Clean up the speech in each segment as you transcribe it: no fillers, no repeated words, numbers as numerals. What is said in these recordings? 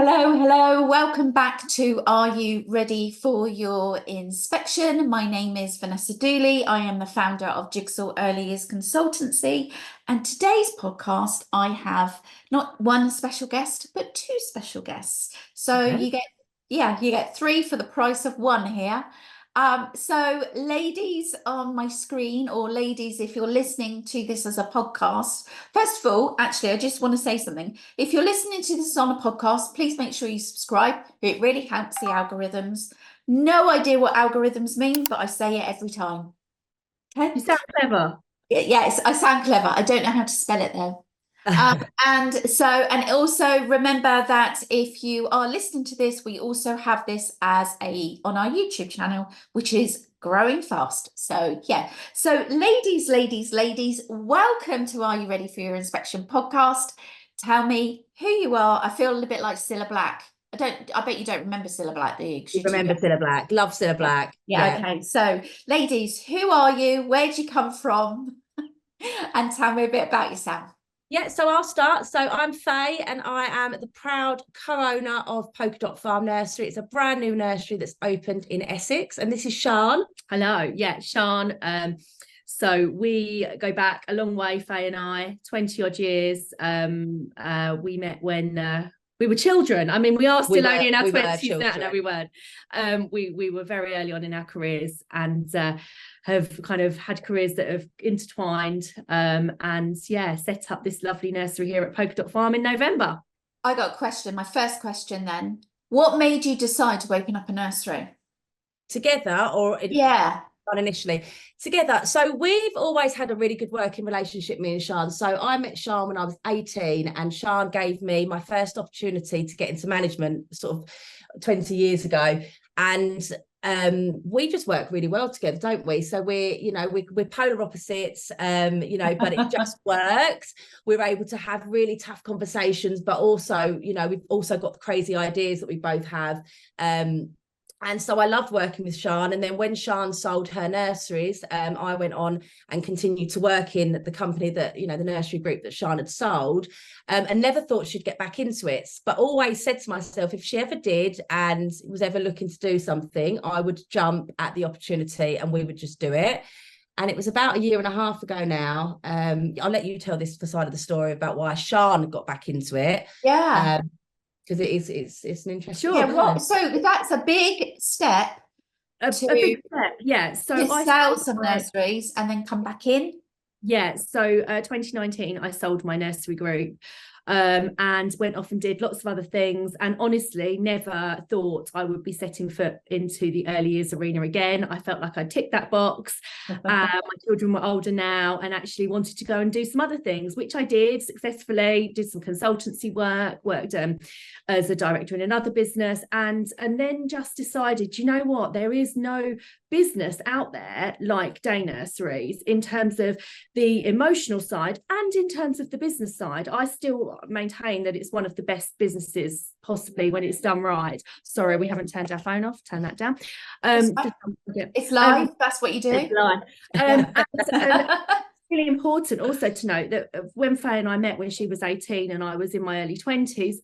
Hello, hello. Welcome back to Are You Ready for Your Inspection? My name is Vanessa Dooley. I am the founder of Jigsaw Early Years Consultancy. And today's podcast, I have not one special guest, but two special guests. So Okay. you get three for the price of one here. So ladies on my screen, or ladies, if you're listening to this as a podcast, first of all, actually, I just want to say something. If you're listening to this on a podcast, please make sure you subscribe. It really helps the algorithms. No idea what algorithms mean, but I say it every time. Okay. You sound clever. Yes, I sound clever. I don't know how to spell it though. And also remember that if you are listening to this, we also have this as on our YouTube channel, which is growing fast. So yeah. So ladies, welcome to Are You Ready for Your Inspection podcast. Tell me who you are. I feel a little bit like Cilla Black. I bet you don't remember Cilla Black, do you? You remember Cilla Black. Love Cilla Black. Yeah. Okay. So ladies, who are you? Where'd you come from? And tell me a bit about yourself. Yeah, so I'll start. So I'm Faye and I am the proud co-owner of Polka Dot Farm Nursery. It's a brand new nursery that's opened in Essex. And this is Sian. Hello, yeah, Sian. So we go back a long way, Faye and I, 20 odd years. We met when we were children. I mean, we are still only in our 20s now. No, we weren't. We were very early on in our careers and have kind of had careers that have intertwined and yeah, set up this lovely nursery here at Polka Dot Farm in November. I got a question. My first question then. What made you decide to open up a nursery? Together or yeah. Initially together. So we've always had a really good working relationship, me and Sian. So I met Sian when I was 18 and Sian gave me my first opportunity to get into management sort of 20 years ago. And we just work really well together, don't we? So we're polar opposites, but it just works. We're able to have really tough conversations, but also, we've also got the crazy ideas that we both have. And so I loved working with Sian. And then when Sian sold her nurseries, I went on and continued to work in the company that, the nursery group that Sian had sold, and never thought she'd get back into it. But always said to myself, if she ever did and was ever looking to do something, I would jump at the opportunity and we would just do it. And it was about a year and a half ago now. I'll let you tell this side of the story about why Sian got back into it. Yeah. Because it's an interesting. Yeah, so that's a big step. A big step, yeah. So I sell some nurseries and then come back in. Yeah, so 2019 I sold my nursery group and went off and did lots of other things, and honestly never thought I would be setting foot into the early years arena again. I felt like I'd ticked that box. My children were older now and actually wanted to go and do some other things, which I did successfully. Did some consultancy work, worked as a director in another business, and then just decided, you know what, there is no business out there like day nurseries in terms of the emotional side and in terms of the business side. I still maintain that it's one of the best businesses possibly when it's done right. Sorry, we haven't turned our phone off. Turn that down. It's live. That's what you do. It's live. Really important also to note that when Faye and I met when she was 18 and I was in my early 20s,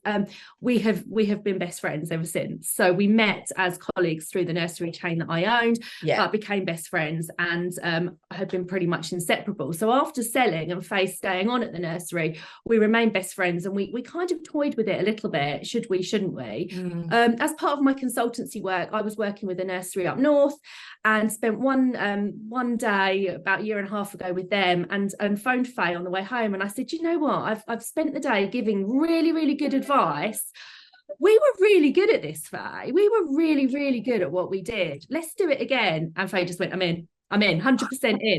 we have been best friends ever since. So we met as colleagues through the nursery chain that I owned, but became best friends and had been pretty much inseparable. So after selling and Faye staying on at the nursery, we remained best friends, and we kind of toyed with it a little bit. Should we, shouldn't we? As part of my consultancy work, I was working with a nursery up north and spent one day about a year and a half ago with them, and phoned Faye on the way home, and I said, you know what, I've spent the day giving really, really good advice. We were really good at this, Faye. We were really, really good at what we did. Let's do it again. And Faye just went, I'm in 100% in.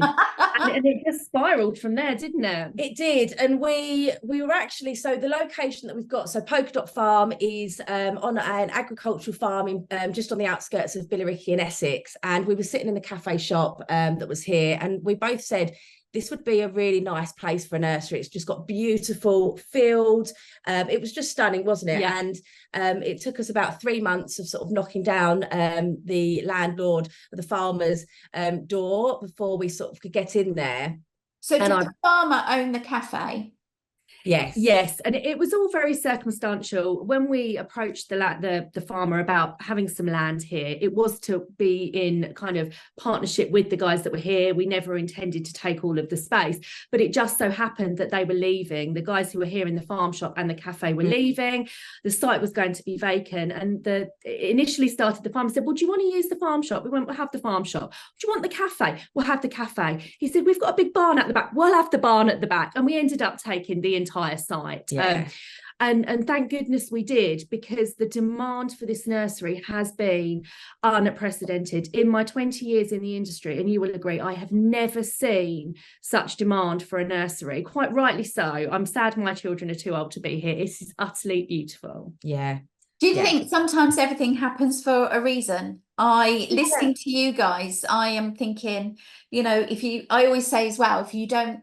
and it just spiraled from there, didn't it? It did. And we were actually, so the location that we've got, so Polka Dot Farm is on an agricultural farm in just on the outskirts of Billericay in Essex. And we were sitting in the cafe shop that was here, and we both said, this would be a really nice place for a nursery. It's just got beautiful field. It was just stunning, wasn't it? Yeah. And it took us about 3 months of sort of knocking down the landlord of the farmer's door before we sort of could get in there. So did the farmer own the cafe? Yes, and it was all very circumstantial. When we approached the farmer about having some land here, it was to be in kind of partnership with the guys that were here. We never intended to take all of the space, but it just so happened that they were leaving. The guys who were here in the farm shop and the cafe were leaving. The site was going to be vacant, and initially started, the farmer said, well, do you want to use the farm shop? We went, we'll have the farm shop. Do you want the cafe? We'll have the cafe. He said, we've got a big barn at the back. We'll have the barn at the back. And we ended up taking the entire site. And thank goodness we did, because the demand for this nursery has been unprecedented. In my 20 years in the industry, and you will agree, I have never seen such demand for a nursery. Quite rightly so. I'm sad my children are too old to be here. This is utterly beautiful. Yeah. Do you think sometimes everything happens for a reason? Listening to you guys, I am thinking, you know, I always say as well, if you don't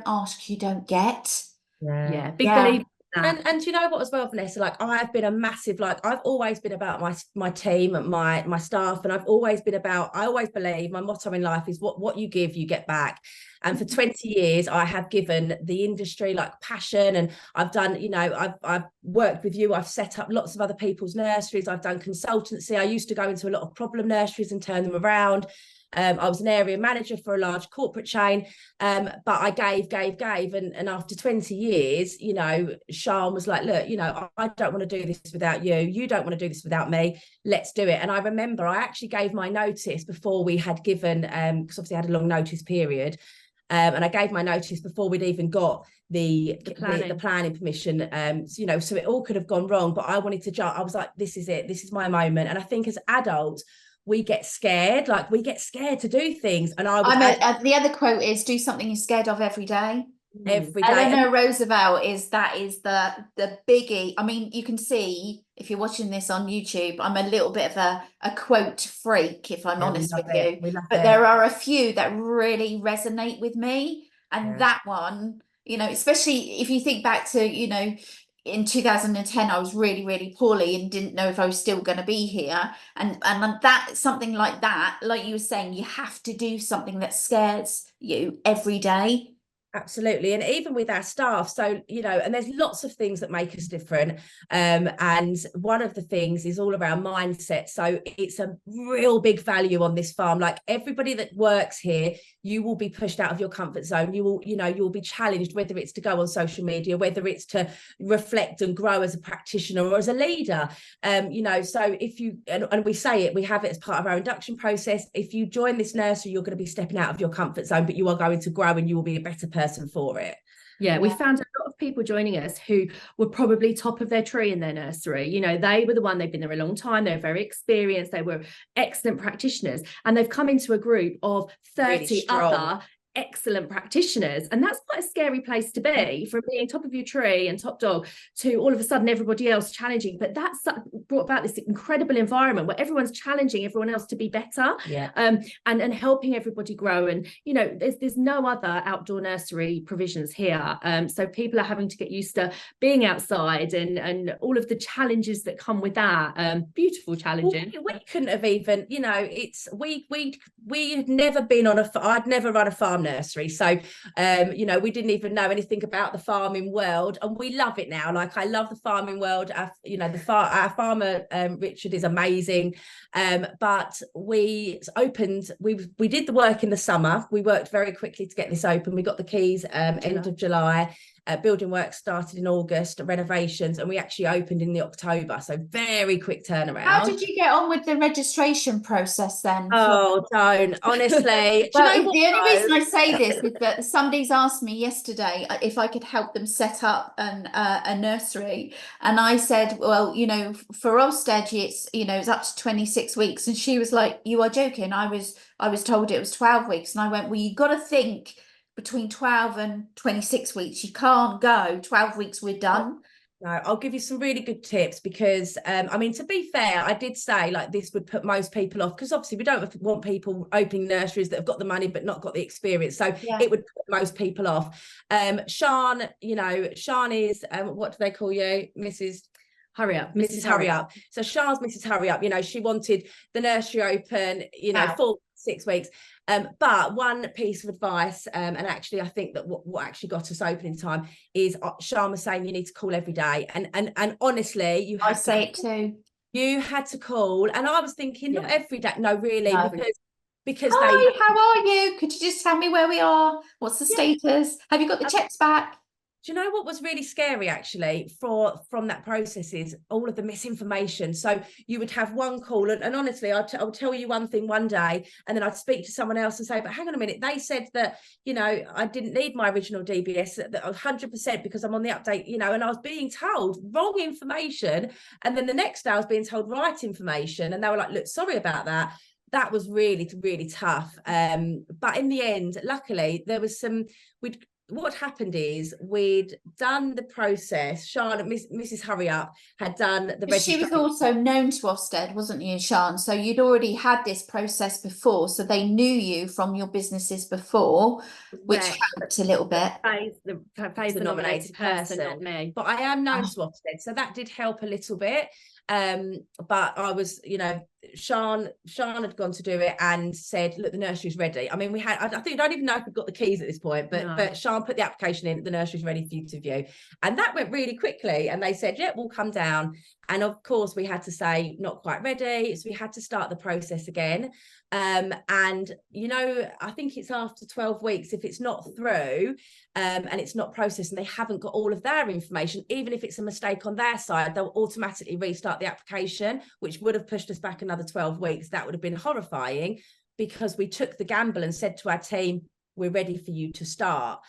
ask, you don't get. Big believer. And you know what as well, Vanessa, like I've been a massive, like I've always been about my team and my staff, and I always believe my motto in life is what you give, you get back. And for 20 years, I have given the industry like passion, and I've done, you know, I've worked with you. I've set up lots of other people's nurseries. I've done consultancy. I used to go into a lot of problem nurseries and turn them around. I was an area manager for a large corporate chain, but I gave, and after 20 years, you know, Sian was like, look, you know, I don't want to do this without you. You don't want to do this without me. Let's do it. And I remember I actually gave my notice before we had given, because obviously I had a long notice period. And I gave my notice before we'd even got the planning permission. So, you know, so it all could have gone wrong, but I wanted to jump. I was like, this is it. This is my moment. And I think as adults, we get scared to do things. And the other quote is, do something you're scared of every day. Every day. Eleanor Roosevelt is the biggie. I mean, you can see if you're watching this on YouTube, I'm a little bit of a quote freak, if I'm honest with you. But there are a few that really resonate with me. And that one, you know, especially if you think back to, you know, in 2010, I was really, really poorly and didn't know if I was still going to be here. And that, something like that, like you were saying, you have to do something that scares you every day. Absolutely. And even with our staff, so, you know, and there's lots of things that make us different. And one of the things is all around mindset. So it's a real big value on this farm. Like everybody that works here, you will be pushed out of your comfort zone. You will be challenged, whether it's to go on social media, whether it's to reflect and grow as a practitioner or as a leader. You know, so if you, and we say it, we have it as part of our induction process. If you join this nursery, you're going to be stepping out of your comfort zone, but you are going to grow and you will be a better person for it. Yeah, we found a lot of people joining us who were probably top of their tree in their nursery. You know, they were the one, they've been there a long time, they're very experienced, they were excellent practitioners, and they've come into a group of 30 really other excellent practitioners, and that's quite a scary place to be, from being top of your tree and top dog to all of a sudden everybody else challenging. But that's brought about this incredible environment where everyone's challenging everyone else to be better, and helping everybody grow. And you know, there's no other outdoor nursery provisions here, so people are having to get used to being outside and all of the challenges that come with that. Beautiful challenges. We couldn't have even, you know, it's we had never been on I'd never run a farm nursery, so you know, we didn't even know anything about the farming world, and we love it now. Like I love the farming world. You know, our farmer Richard is amazing, but we did the work in the summer. We worked very quickly to get this open. We got the keys end of July. Building work started in August, renovations, and we actually opened in the October, so very quick turnaround. How did you get on with the registration process then? Oh, don't, honestly. Well, you know the only reason I say this is that somebody's asked me yesterday if I could help them set up a nursery, and I said, well, you know, for Ofsted, it's, you know, it's up to 26 weeks, and she was like, you are joking. I was told it was 12 weeks, and I went, well, you got to think between 12 and 26 weeks. You can't go 12 weeks, we're done. No, I'll give you some really good tips, because I mean, to be fair, I did say like this would put most people off, because obviously we don't want people opening nurseries that have got the money but not got the experience, so it would put most people off. Sian, you know, Sian is what do they call you, Mrs. Hurry Up, Mrs. Hurry Up. So Sian's Mrs. Hurry Up, you know, she wanted the nursery open, you know, 4-6 weeks. But one piece of advice, and actually I think that what actually got us open in time is Sian was saying you need to call every day. And honestly, I say it too. You had to call. And I was thinking, not every day. No, really, because Hi, how are you? Could you just tell me where we are? What's the status? Have you got the checks back? Do you know what was really scary actually from that process is all of the misinformation. So you would have one call and honestly, I'll tell you one thing one day and then I'd speak to someone else and say, but hang on a minute, they said that, you know, I didn't need my original DBS, that 100% because I'm on the update, you know, and I was being told wrong information. And then the next day I was being told right information. And they were like, look, sorry about that. That was really, really tough. But in the end, luckily, there was what happened is we'd done the process. Sian, Mrs. Hurry Up, had done the registration. She was also known to Ofsted, wasn't you, Sian? So you'd already had this process before, so they knew you from your businesses before, which helped a little bit. Faye's the nominated person, not me. But I am known to Ofsted, so that did help a little bit. But I was, you know, Sian had gone to do it and said, look, the nursery's ready. I mean, I don't even know if we've got the keys at this point, but Sian put the application in, the nursery's ready for you to view. And that went really quickly. And they said, yeah, we'll come down. And of course, we had to say, not quite ready. So we had to start the process again. And, you know, I think it's after 12 weeks, if it's not through and it's not processed and they haven't got all of their information, even if it's a mistake on their side, they'll automatically restart the application, which would have pushed us back another 12 weeks. That would have been horrifying because we took the gamble and said to our team, we're ready for you to start.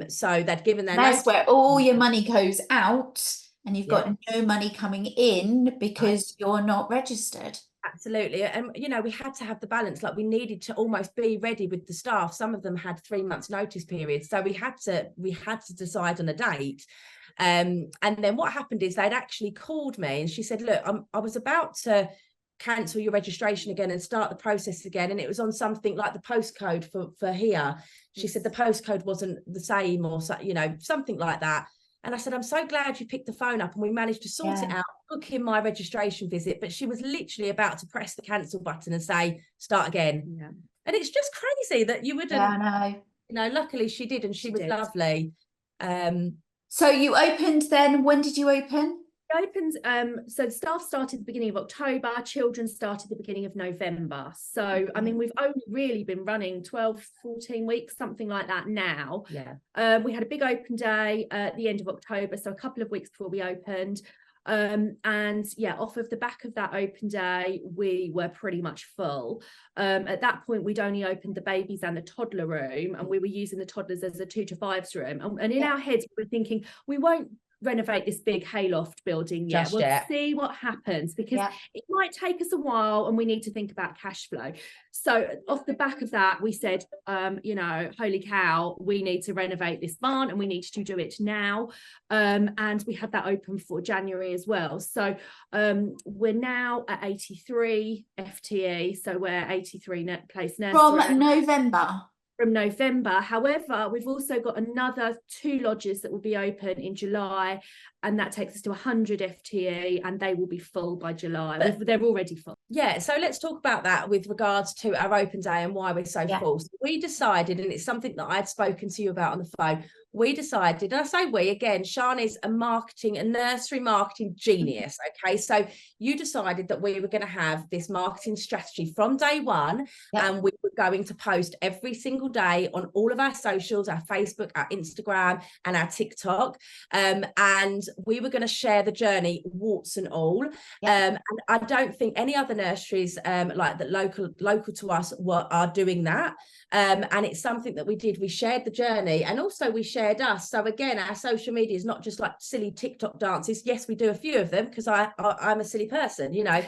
So they'd given their That's where all your money goes out and you've got no money coming in because you're not registered. Absolutely. And, you know, we had to have the balance. Like we needed to almost be ready with the staff. Some of them had 3 months notice periods. So we had to decide on a date. And then what happened is they'd actually called me and she said, look, I was about to cancel your registration again and start the process again. And it was on something like the postcode for here. She said the postcode wasn't the same or, you know, something like that. And I said, I'm so glad you picked the phone up and we managed to sort it out, book in my registration visit. But she was literally about to press the cancel button and say, start again. Yeah. And it's just crazy that you wouldn't, you know, luckily she did and she was lovely. So you opened then, when did you open? Opened, so the staff started at the beginning of October, children started at the beginning of November. So, I mean, we've only really been running 12, 14 weeks, something like that now. Yeah. We had a big open day at the end of October, so a couple of weeks before we opened. And yeah, off of the back of that open day, we were pretty much full. At that point, we'd only opened the babies and the toddler room, and we were using the toddlers as a 2 to 5s room. And in our heads, we were thinking, we won't renovate this big hayloft building yet. We'll see what happens because it might take us a while and we need to think about cash flow. So off the back of that, we said, you know, holy cow, we need to renovate this barn and we need to do it now. And we had that open for January as well. So we're now at 83 FTE. So we're 83 net place nursery. From November. From November. However, we've also got another 2 lodges that will be open in July, and that takes us to 100 FTE, and they will be full by July. They're already full. Yeah, so let's talk about that with regards to our open day and why we're so full. So we decided, and it's something that I'd spoken to you about on the phone, we decided, and I say we again, Sian is a nursery marketing genius. Okay, so you decided that we were going to have this marketing strategy from day one, and we were going to post every single day on all of our socials, our Facebook, our Instagram, and our TikTok, and we were going to share the journey, warts and all. And I don't think any other nurseries like that local to us are doing that. And it's something that we did. We shared the journey, and also we shared us. So again, our social media is not just like silly TikTok dances. Yes, we do a few of them because I'm a silly person, you know,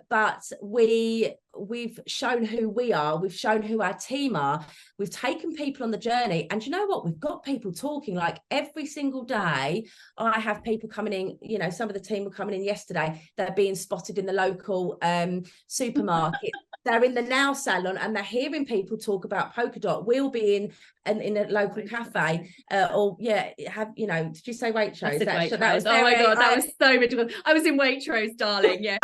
but we've shown who we are. We've shown who our team are. We've taken people on the journey, and you know what? We've got people talking like every single day. I have people coming in, you know, some of the team were coming in yesterday. They're being spotted in the local supermarket they're in the nail salon and they're hearing people talk about Polka Dot. We'll be in a local cafe, or did you say Waitrose? That was oh my god, that was so ridiculous. I was in Waitrose, darling. Yeah.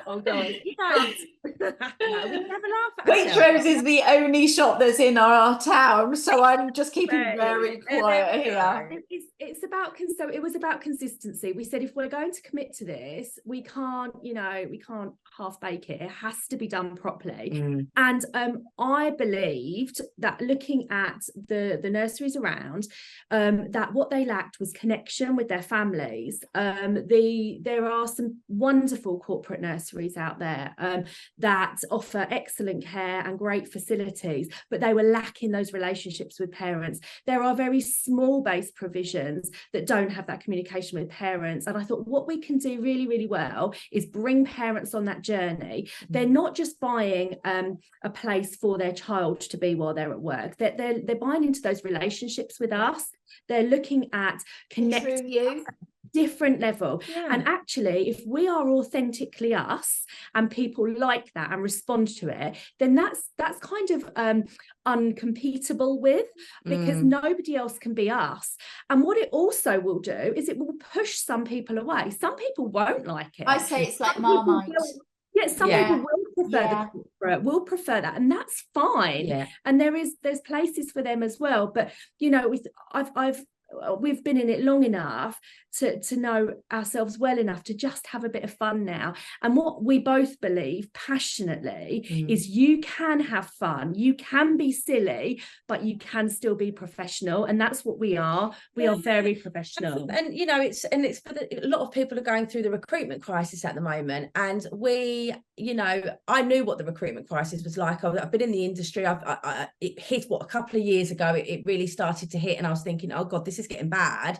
Oh god. We never laugh at Waitrose is the only shop that's in our town, so I'm just keeping very quiet here. It's about it was about consistency. We said if we're going to commit to this, we can't half bake it. It has to be done properly. And I believed that looking at the nurseries around, that what they lacked was connection with their families. There are some wonderful corporate nurseries out there that offer excellent care and great facilities, but they were lacking those relationships with parents. There are very small base provisions that don't have that communication with parents. And I thought what we can do really, really well is bring parents on that journey. They're not just buying a place for their child to be while they're at work. They're buying into those relationships with us. They're looking at connecting you different level. And actually, if we are authentically us and people like that and respond to it, then that's kind of uncompetable with, because nobody else can be us. And what it also will do is it will push some people away. Some people won't like it. I say it's like Marmite. Some people will prefer the corporate, will prefer that, and that's fine. And there's places for them as well. But we've been in it long enough to know ourselves well enough to just have a bit of fun now. And what we both believe passionately is you can have fun, you can be silly, but you can still be professional. And that's what we are. We are very professional. And it's for a lot of people are going through the recruitment crisis at the moment. And I knew what the recruitment crisis was like. I've been in the industry. It hit a couple of years ago. It really started to hit, and I was thinking, oh God, this is getting bad.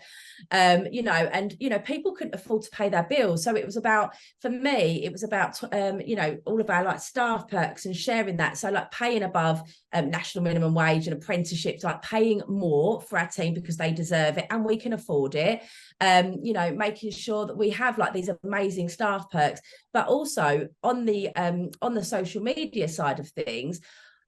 People couldn't afford to pay their bills. So it was about, for me, it was about, all of our like staff perks and sharing that. So like paying above national minimum wage and apprenticeships, like paying more for our team because they deserve it and we can afford it. Making sure that we have like these amazing staff perks, but also on the social media side of things,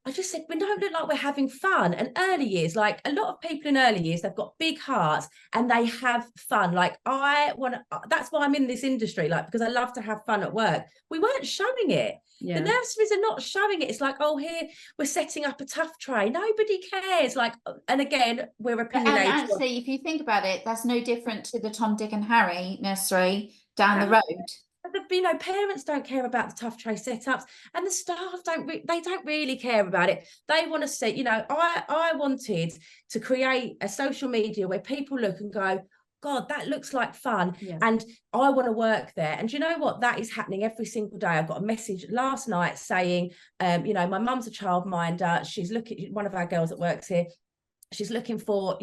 I just said, we don't look like we're having fun. And early years, like a lot of people in early years, they've got big hearts and they have fun. Like that's why I'm in this industry, like, because I love to have fun at work. We weren't showing it. The nurseries are not showing it. It's like, oh, here we're setting up a tough tray. Nobody cares. Like, and again, we're opinionated. And actually, if you think about it, that's no different to the Tom, Dick and Harry nursery down the road. Parents don't care about the tough tray setups, and the staff don't really care about it. They want to see, I wanted to create a social media where people look and go, God, that looks like fun. And I want to work there. And you know what? That is happening every single day. I got a message last night saying, my mum's a childminder. She's looking, one of our girls that works here, she's looking for,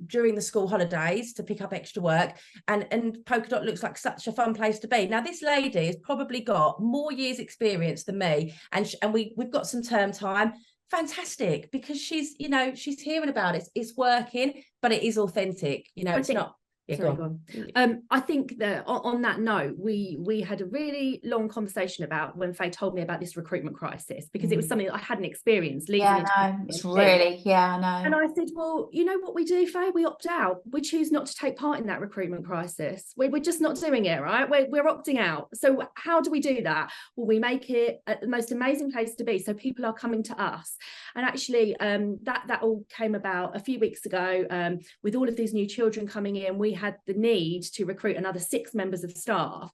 during the school holidays to pick up extra work, and Polka Dot looks like such a fun place to be. Now, this lady has probably got more years experience than me, and we've got some term time. Fantastic, because she's hearing about it. It's working, but it is authentic. It's not. Yeah, go on. I think that on that note, we had a really long conversation about when Faye told me about this recruitment crisis, because it was something that I hadn't experienced. It's really, I know. And I said, well, you know what we do, Faye? We opt out. We choose not to take part in that recruitment crisis. We're just not doing it, right? We're opting out. So how do we do that? Well, we make it the most amazing place to be, so people are coming to us. And actually, that all came about a few weeks ago, with all of these new children coming in. We had the need to recruit another 6 members of staff.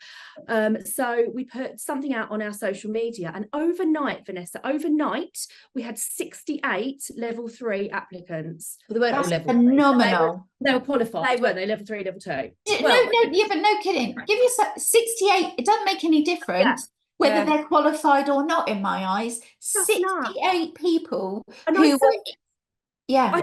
So we put something out on our social media, and overnight, Vanessa, we had 68 level 3 applicants. Well, they weren't all level phenomenal. They were qualified, weren't they? Level 3, level 2. But no kidding. Give yourself 68. It doesn't make any difference whether they're qualified or not, in my eyes. 68 people who were. I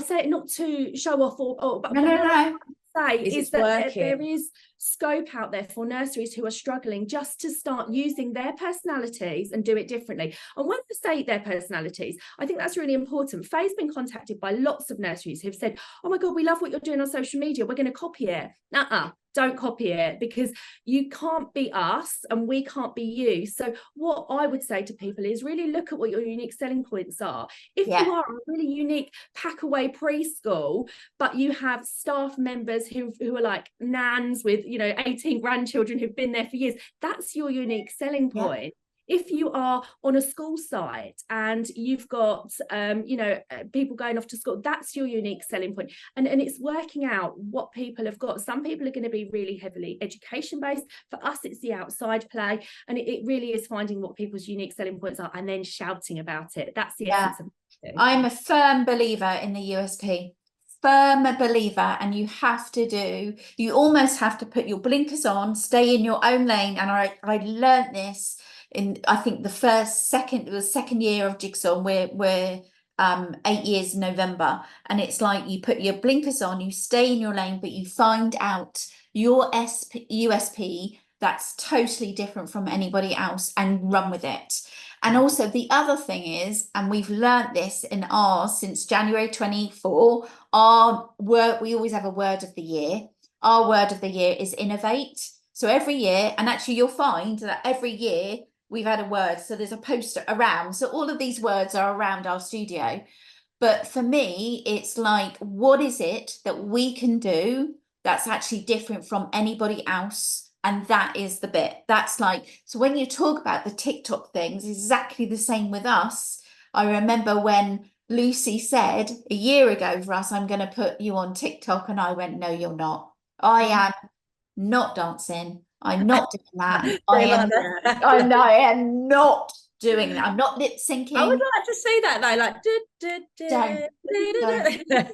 say it not to show off but no. Say is that there is scope out there for nurseries who are struggling just to start using their personalities and do it differently. And when I say their personalities, I think that's really important. Faye's been contacted by lots of nurseries who've said, oh my God, we love what you're doing on social media. We're going to copy it. don't copy it, because you can't be us and we can't be you. So what I would say to people is really look at what your unique selling points are. If you are a really unique pack away preschool, but you have staff members who are like nans with, you know, 18 grandchildren who've been there for years, that's your unique selling point. If you are on a school site and you've got, you know, people going off to school, that's your unique selling point. And it's working out what people have got. Some people are going to be really heavily education based. For us, it's the outside play. And it really is finding what people's unique selling points are and then shouting about it. That's the essence of it. I'm a firm believer in the USP. Firm believer, and you almost have to put your blinkers on, stay in your own lane. And I learned this in, I think, the second year of Jigsaw, and we're 8 years in November, and it's like you put your blinkers on, you stay in your lane, but you find out your USP that's totally different from anybody else and run with it. And also the other thing is, and we've learned this in ours since January 24, we always have a word of the year. Our word of the year is innovate. So every year, and actually you'll find that every year we've had a word. So there's a poster around. So all of these words are around our studio. But for me, it's like, what is it that we can do that's actually different from anybody else? And that is the bit. That's like, so when you talk about the TikTok things, exactly the same with us. I remember when Lucy said a year ago for us, I'm going to put you on TikTok. And I went, no, you're not. I am not dancing. I'm not doing that. I am not doing that. I'm not lip syncing. I would like to see that though, like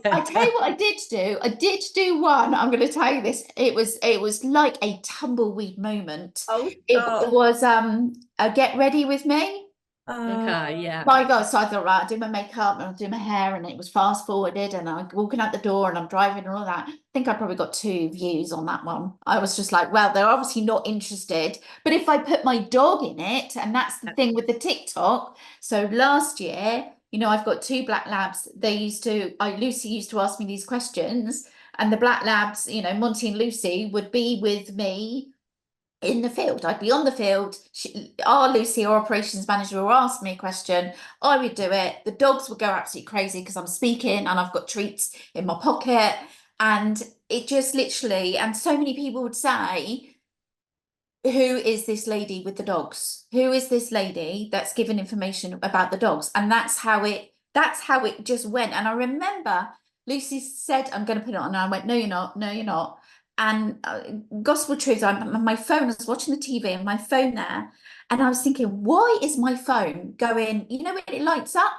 I tell you what I did do. I did do one. I'm going to tell you this. It was like a tumbleweed moment. It was a get ready with me. Okay, yeah. My God, so I thought, right, I'll do my makeup and I'll do my hair, and it was fast forwarded, and I'm walking out the door and I'm driving and all that. I think I probably got 2 views on that one. I was just like, well, they're obviously not interested. But if I put my dog in it, and that's the thing with the TikTok. So last year, you know, I've got 2 black labs. Lucy used to ask me these questions, and the black labs, you know, Monty and Lucy would be with me in the field. I'd be on the field. Lucy, our operations manager, will ask me a question. I would do it. The dogs would go absolutely crazy because I'm speaking and I've got treats in my pocket. And it just literally, and so many people would say, who is this lady with the dogs? Who is this lady that's given information about the dogs? And that's how it just went. And I remember Lucy said, I'm going to put it on. And I went, no, you're not. No, you're not. And gospel truth, my phone, I was watching the TV and my phone there, and I was thinking, why is my phone going, you know, when it lights up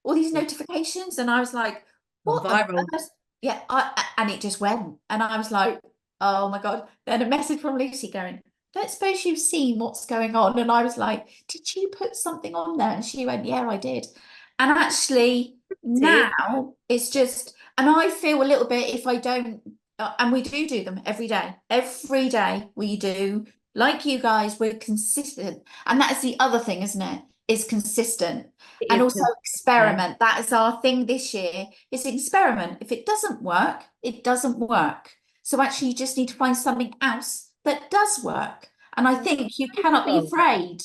all these notifications? And I was like, what? Viral. Yeah, and it just went, and I was like, oh my God. Then a message from Lucy going, don't suppose you've seen what's going on? And I was like, did you put something on there? And she went, yeah, I did. And actually now it's just, and I feel a little bit, if I don't, and we do them every day we do, like you guys, we're consistent. And that is the other thing, isn't it? Is consistent. And also experiment. That is our thing this year, is experiment. If it doesn't work, it doesn't work. So actually you just need to find something else that does work. And I think you cannot be afraid.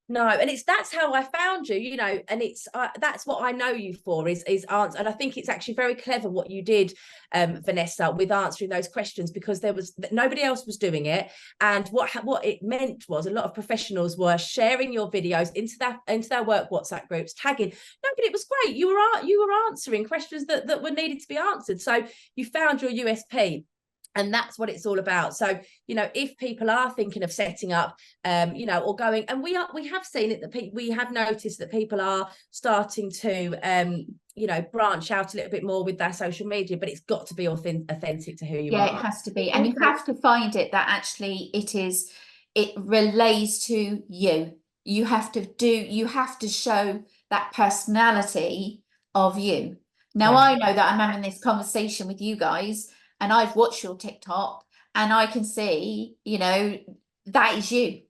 No, and that's how I found you, you know, and it's that's what I know you for is answer. And I think it's actually very clever what you did, Vanessa, with answering those questions, because nobody else was doing it. And what it meant was a lot of professionals were sharing your videos into their work WhatsApp groups, tagging. No, but it was great. You were answering questions that were needed to be answered. So you found your USP. And that's what it's all about. So, you know, if people are thinking of setting up, you know, or going, and we have seen it, that we have noticed that people are starting to, you know, branch out a little bit more with their social media, but it's got to be authentic to who you are. Yeah, it has to be. And you have to find it that actually it relays to you. You have to show that personality of you. Now, I know that I'm having this conversation with you guys, and I've watched your TikTok, and I can see, you know, that is you.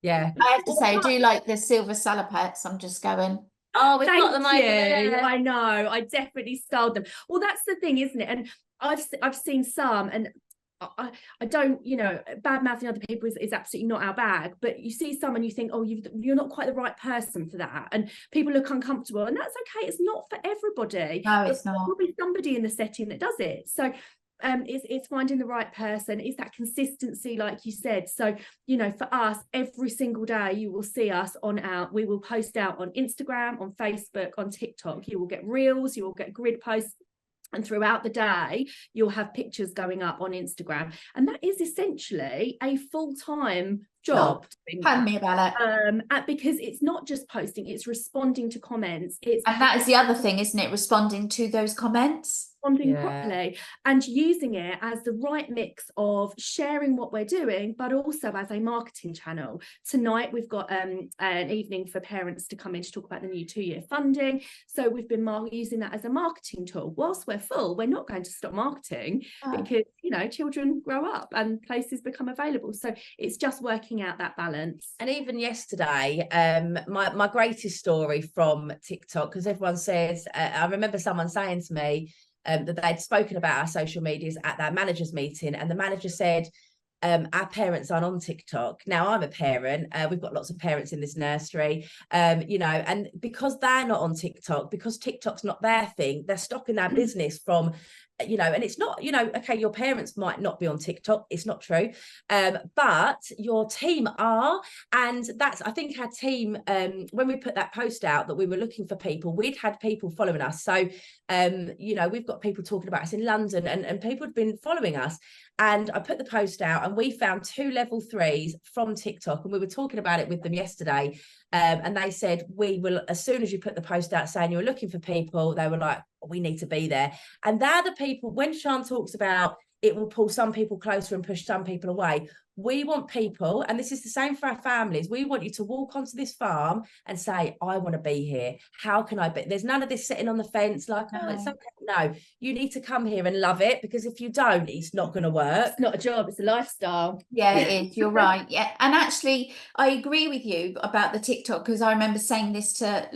Yeah. I have to say, I do like the silver salopettes. I'm just going, oh, we've got them over there. I know. I definitely styled them. Well, that's the thing, isn't it? And I've seen some, and I don't, you know, bad mouthing other people is absolutely not our bag, but you see someone, you think, oh, you're not quite the right person for that, and people look uncomfortable, and that's okay. It's not for everybody. No, it's not. There'll be somebody in the setting that does it. So it's finding the right person. It's that consistency, like you said. So, you know, for us, every single day you will see us we will post out on Instagram, on Facebook, on TikTok. You will get reels, you will get grid posts, and throughout the day you'll have pictures going up on Instagram, and that is essentially a full-time job. Tell me about it. Because it's not just posting, it's responding to comments, and that is the other thing, isn't it? Responding to those comments, responding properly, and using it as the right mix of sharing what we're doing, but also as a marketing channel. Tonight we've got an evening for parents to come in to talk about the new 2-year funding, so we've been using that as a marketing tool. Whilst we're full, we're not going to stop marketing, because, you know, children grow up and places become available. So it's just working out that balance. And even yesterday, my greatest story from TikTok, because everyone says, I remember someone saying to me that they'd spoken about our social medias at their managers meeting, and the manager said, our parents aren't on TikTok. Now, I'm a parent. We've got lots of parents in this nursery, you know, and because they're not on TikTok, because TikTok's not their thing, they're stopping their business from, you know, and it's not, you know, okay, your parents might not be on TikTok, it's not true, but your team are. And that's, I think our team, when we put that post out that we were looking for people, we'd had people following us. So, you know, we've got people talking about us in London, and people had been following us. And I put the post out, and we found 2 level 3s from TikTok, and we were talking about it with them yesterday. And they said, we will, as soon as you put the post out saying you're looking for people, they were like, we need to be there. And they're the people, when Sian talks about it will pull some people closer and push some people away, we want people, and this is the same for our families, we want you to walk onto this farm and say, I want to be here. How can I be? There's none of this sitting on the fence like, oh, it's okay. No, you need to come here and love it, because if you don't, it's not going to work. It's not a job, it's a lifestyle. Yeah, it is. You're right. Yeah. And actually, I agree with you about the TikTok, because I remember saying this to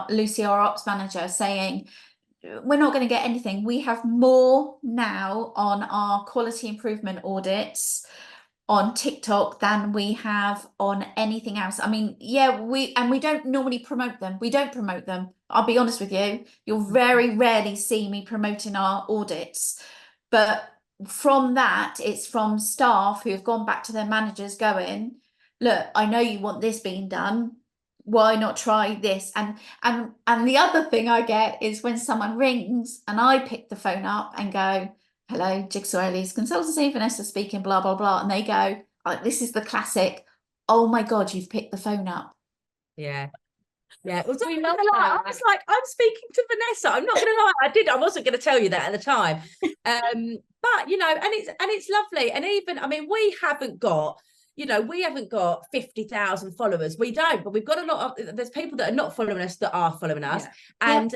Lucy, our ops manager, saying, we're not going to get anything. We have more now on our quality improvement audits on TikTok than we have on anything else. I mean, yeah, we don't normally promote them. We don't promote them. I'll be honest with you. You'll very rarely see me promoting our audits. But from that, it's from staff who have gone back to their managers going, look, I know you want this being done. Why not try this? And the other thing I get is when someone rings and I pick the phone up and go, hello, Jigsaw EYC Consultancy, Vanessa speaking, blah, blah, blah. And they go, oh, this is the classic, oh my God, you've picked the phone up. Yeah. Yeah. I was like, I'm speaking to Vanessa. I'm not going to lie. I wasn't going to tell you that at the time. But, you know, and it's lovely. And even, I mean, we haven't got 50,000 followers. We don't, but we've got a lot of, there's people that are not following us that are following us. Yeah. And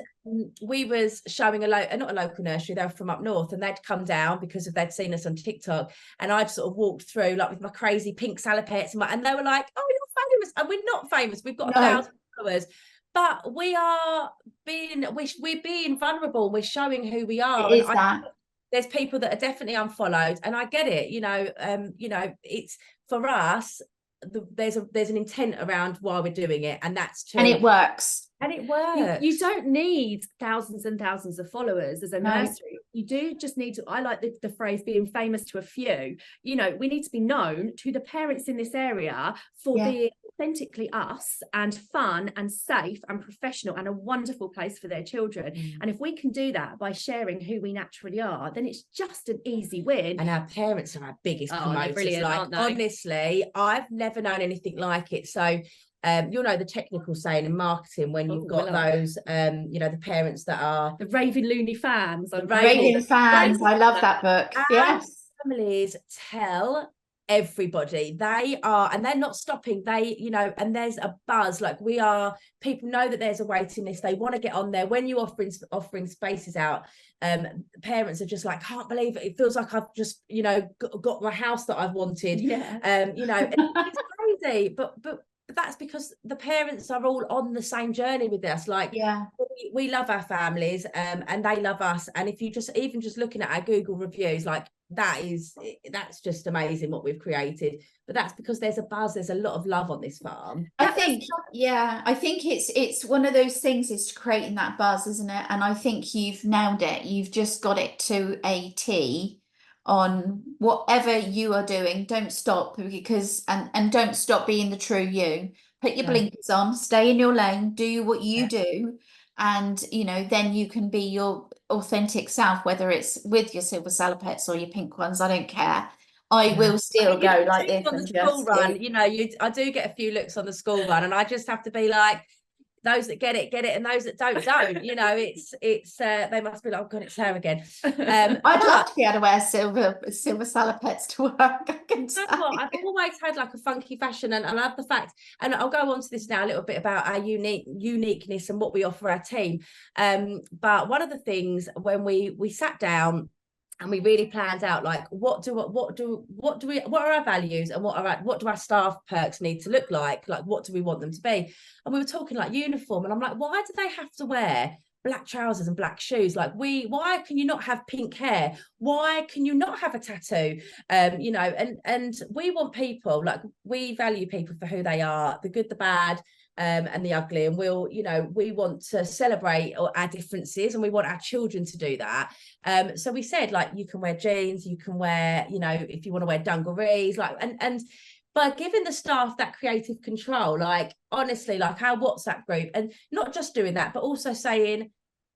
we was showing not a local nursery, they were from up north, and they'd come down because they'd seen us on TikTok, and I'd sort of walked through like with my crazy pink salopettes, and they were like, oh, you're famous. And we're not famous. We've got 1,000 followers. But we're being vulnerable. We're showing who we are. It is that. There's people that are definitely unfollowed, and I get it. You know, it's for us. There's an intent around why we're doing it, and that's true. And it works. And it works. You don't need thousands and thousands of followers as a nursery. You do just need to, I like the phrase being famous to a few. You know, we need to be known to the parents in this area for being authentically us, and fun and safe and professional and a wonderful place for their children. And if we can do that by sharing who we naturally are, then it's just an easy win. And our parents are our biggest promoters. Brilliant, like, honestly, I've never known anything like it. So you'll know the technical saying in marketing when you've got those the parents that are the raving loony fans. Raving fans. I love that book. Yes. Families tell everybody they are, and they're not stopping. They, you know, and there's a buzz. Like, people know that there's a waiting list. They want to get on there. When you're offering spaces out, parents are just like, can't believe it. It feels like I've just, you know, got my house that I've wanted. You know, it's crazy, but that's because the parents are all on the same journey with us. Like, we love our families, and they love us. And if you just looking at our Google reviews, like, that's just amazing what we've created. But that's because there's a buzz, there's a lot of love on this farm. I think it's one of those things, is creating that buzz, isn't it? And I think you've nailed it. You've just got it to a T on whatever you are doing. Don't stop, because and don't stop being the true you. Put your blinkers on, stay in your lane, do what you do, and then you can be your authentic self, whether it's with your silver salopettes or your pink ones. I don't care. I will still go like this on the school run. I do get a few looks on the school run, and I just have to be like, those that get it, and those that don't. It's they must be like, oh God, it's her again. I'd love to be able to wear silver salopettes to work. I can tell I've always had like a funky fashion, and I love the fact, and I'll go on to this now a little bit about our uniqueness and what we offer our team. But one of the things when we sat down and we really planned out, like, what are our values, and what do our staff perks need to look like what do we want them to be? And we were talking like uniform, and I'm like, why do they have to wear black trousers and black shoes? Like, why can you not have pink hair? Why can you not have a tattoo? And we want people, like, we value people for who they are, the good, the bad, and the ugly, and we want to celebrate our differences, and we want our children to do that. So we said, like, you can wear jeans, you can wear, if you want to wear dungarees, like, and by giving the staff that creative control, like, honestly, like our WhatsApp group, and not just doing that, but also saying,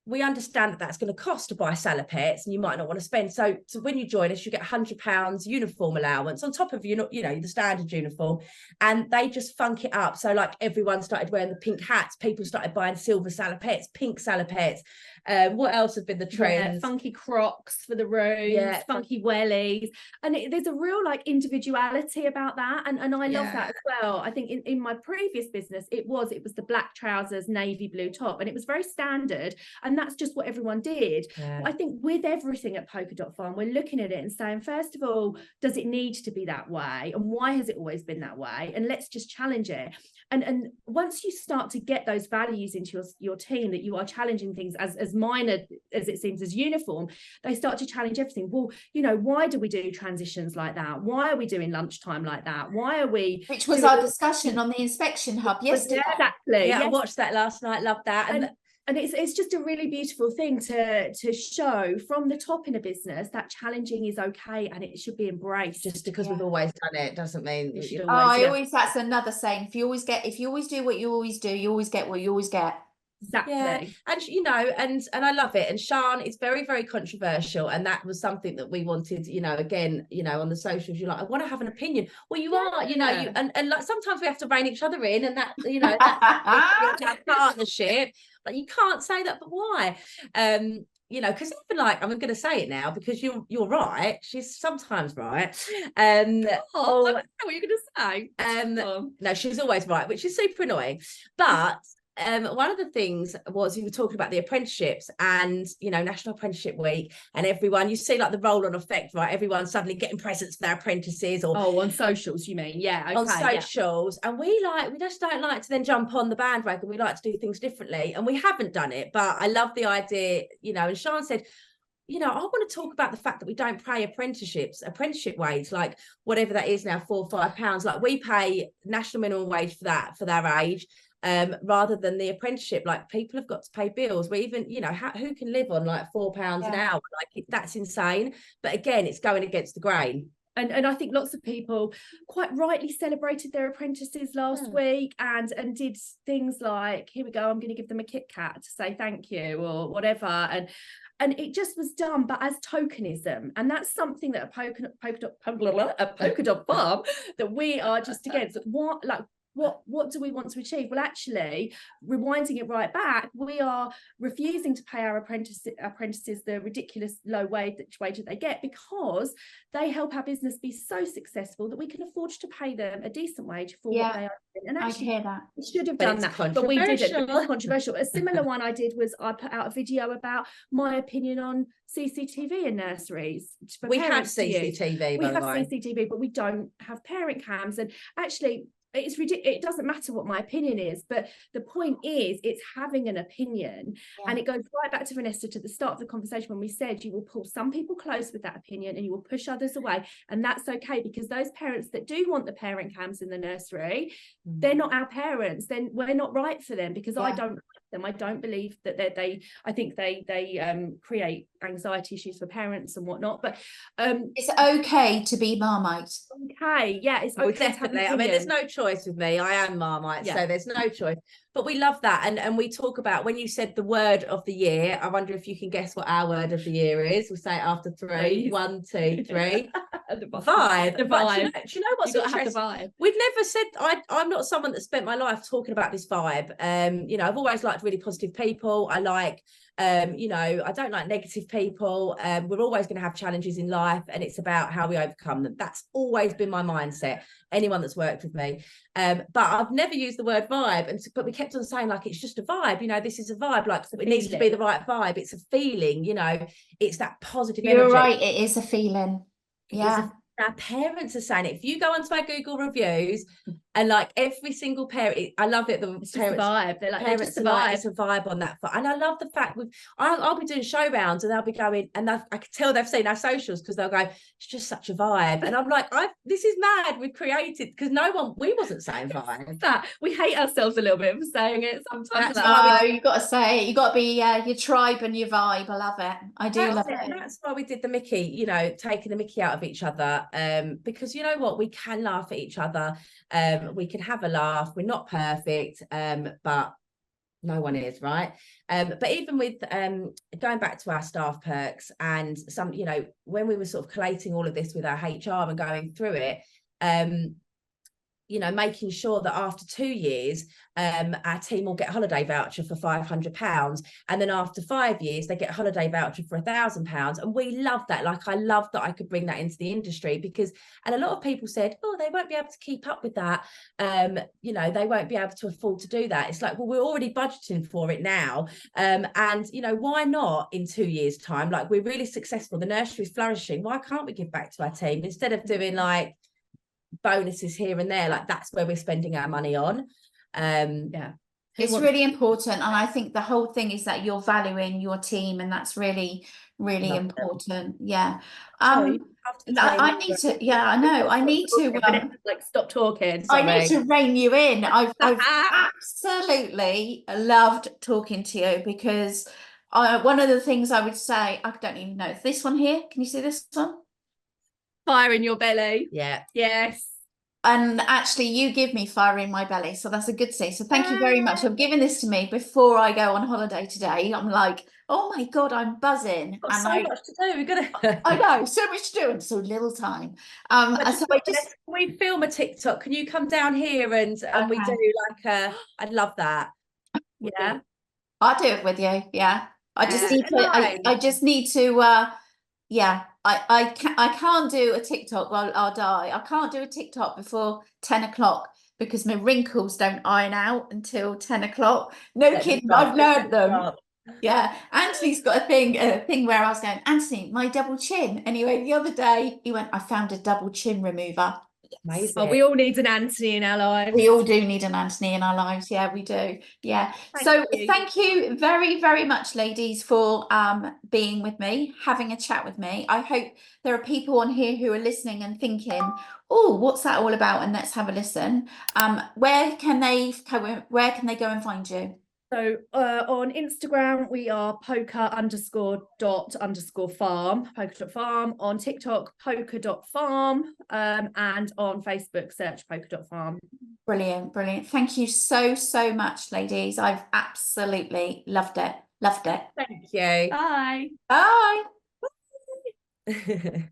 we understand that that's going to cost to buy salopettes, and you might not want to spend. So when you join us, you get £100 uniform allowance on top of the standard uniform, and they just funk it up. So like, everyone started wearing the pink hats. People started buying silver salopettes, pink salopettes. What else have been the trends? Funky Crocs for the rooms, funky wellies, and there's a real like individuality about that, and I love that as well. I think in my previous business, it was the black trousers, navy blue top, and it was very standard, and that's just what everyone did. But I think with everything at Polka Dot Farm, we're looking at it and saying, first of all, does it need to be that way, and why has it always been that way, and let's just challenge it. And once you start to get those values into your team, that you are challenging things as minor as it seems as uniform, they start to challenge everything. Well, why do we do transitions like that? Why are we doing lunchtime like that? Why are we? Which was our discussion on the inspection hub yesterday. Exactly. Yeah, I watched that last night. Loved that. And it's just a really beautiful thing to show from the top in a business that challenging is okay, and it should be embraced. Just because we've always done it doesn't mean that's another saying. If you always do what you always do, you always get what you always get. Exactly. And I love it. And Sian is very, very controversial, and that was something that we wanted, again, on the socials, you're like, I want to have an opinion. Well, you are, and like, sometimes we have to rein each other in, and that, that partnership, like, you can't say that, but why? Because even like, I'm going to say it now because you're right. She's sometimes right. I don't know what you're going to say. No, she's always right, which is super annoying. But one of the things was, you were talking about the apprenticeships and National Apprenticeship Week, and everyone, you see like the roll-on effect, right? Everyone suddenly getting presents for their apprentices, or on socials, you mean? On socials. And we just don't like to then jump on the bandwagon. We like to do things differently, and we haven't done it. But I love the idea, and Sian said, I want to talk about the fact that we don't pay apprenticeship wage, like whatever that is now, £4 or £5. Like, we pay national minimum wage for that, for their age. Rather than the apprenticeship. Like, people have got to pay bills. We even, who can live on like £4 an hour? Like, that's insane. But again, it's going against the grain. And I think lots of people quite rightly celebrated their apprentices last week and did things like, here we go, I'm going to give them a Kit Kat to say thank you or whatever. And it just was done, but as tokenism. And that's something that a Polka Dot Farm that we are just against. What do we want to achieve? Well, actually, rewinding it right back, we are refusing to pay our apprentices the ridiculous low wage that they get, because they help our business be so successful that we can afford to pay them a decent wage for what they are doing. And actually, I hear that. We should have done that, but we didn't. It's controversial. A similar one I did was I put out a video about my opinion on CCTV in nurseries. We have CCTV, we have CCTV, but we don't have parent cams. And actually, it's ridiculous. It doesn't matter what my opinion is, but the point is it's having an opinion. And it goes right back to Vanessa, to the start of the conversation, when we said you will pull some people close with that opinion and you will push others away, and that's okay, because those parents that do want the parent cams in the nursery, they're not our parents, then we're not right for them, because I don't like them. I don't believe that I think they create anxiety issues for parents and whatnot. But it's okay to be Marmite. Okay, yeah, it's okay. Definitely. I mean, there's no choice with me. I am Marmite, so there's no choice. But we love that, and we talk about, when you said the word of the year, I wonder if you can guess what our word of the year is. We'll say it after three. 1, 2, 3. The vibe. The vibe. Do you know what's interesting? We've never said, I'm not someone that spent my life talking about this vibe. I've always liked really positive people. I like, I don't like negative people. We're always going to have challenges in life, and it's about how we overcome them. That's always been my mindset. Anyone that's worked with me, but I've never used the word vibe, but we kept on saying, like, it's just a vibe. This is a vibe, like it needs to be the right vibe. It's a feeling, it's that positive energy. You're right, it is a feeling. Our parents are saying it. If you go onto our Google reviews, and like every single parent, I love it. The it's parents, vibe. They're like, parents are like, it's a vibe on that. And I love the fact I'll be doing show rounds, and they'll be going, and I can tell they've seen our socials, because they'll go, it's just such a vibe. And I'm like, this is mad. We've created, because we wasn't saying vibe. That we hate ourselves a little bit for saying it sometimes. You've got to say it. You've got to be your tribe and your vibe. I love it. I do love it. And that's why we did the Mickey, taking the Mickey out of each other. Because you know what, we can laugh at each other. We can have a laugh. We're not perfect, but no one is, right? But even with going back to our staff perks, and some, when we were sort of collating all of this with our HR and going through it, making sure that after 2 years, our team will get a holiday voucher for £500, and then after 5 years they get a holiday voucher for £1,000. And we love that. Like, I love that I could bring that into the industry, and a lot of people said, oh, they won't be able to keep up with that. They won't be able to afford to do that. It's like, well, we're already budgeting for it now. And why not in 2 years' time? Like, we're really successful, the nursery is flourishing. Why can't we give back to our team instead of doing like bonuses here and there? Like, that's where we're spending our money on. It's really important, and I think the whole thing is that you're valuing your team, and that's really, really important. I need to I need to like, stop talking. Sorry. I need to rein you in. I've absolutely loved talking to you, because one of the things I would say, I don't even know if this one here, can you see this one? Fire in your belly. Yes. And actually, you give me fire in my belly, so that's a good thing. So thank you very much for giving this to me before I go on holiday today. I'm like, oh my God, I'm buzzing. Got so much to do. We've got to. I know, so much to do and so little time. So we film a TikTok. Can you come down here and we do like I'd love that. Yeah, I'll do it with you. Yeah, I just need to. I can't do a TikTok while I'll die. I can't do a TikTok before 10 o'clock because my wrinkles don't iron out until 10 o'clock. No kidding, I've learned them. Yeah, Anthony's got a thing where I was going, Anthony, my double chin. Anyway, the other day he went, I found a double chin remover. Amazing. Oh, we all need an Anthony in our lives. We all do need an Anthony in our lives. Yeah, we do. Yeah. Thank you very, very much, ladies, for being with me, having a chat with me. I hope there are people on here who are listening and thinking, oh, what's that all about? And let's have a listen. Where can they go and find you? So on Instagram, we are polka_dot_farm, polka dot farm. On TikTok, polka dot farm, and on Facebook, search polka dot farm. Brilliant, brilliant. Thank you so, so much, ladies. I've absolutely loved it. Loved it. Thank you. Bye. Bye. Bye.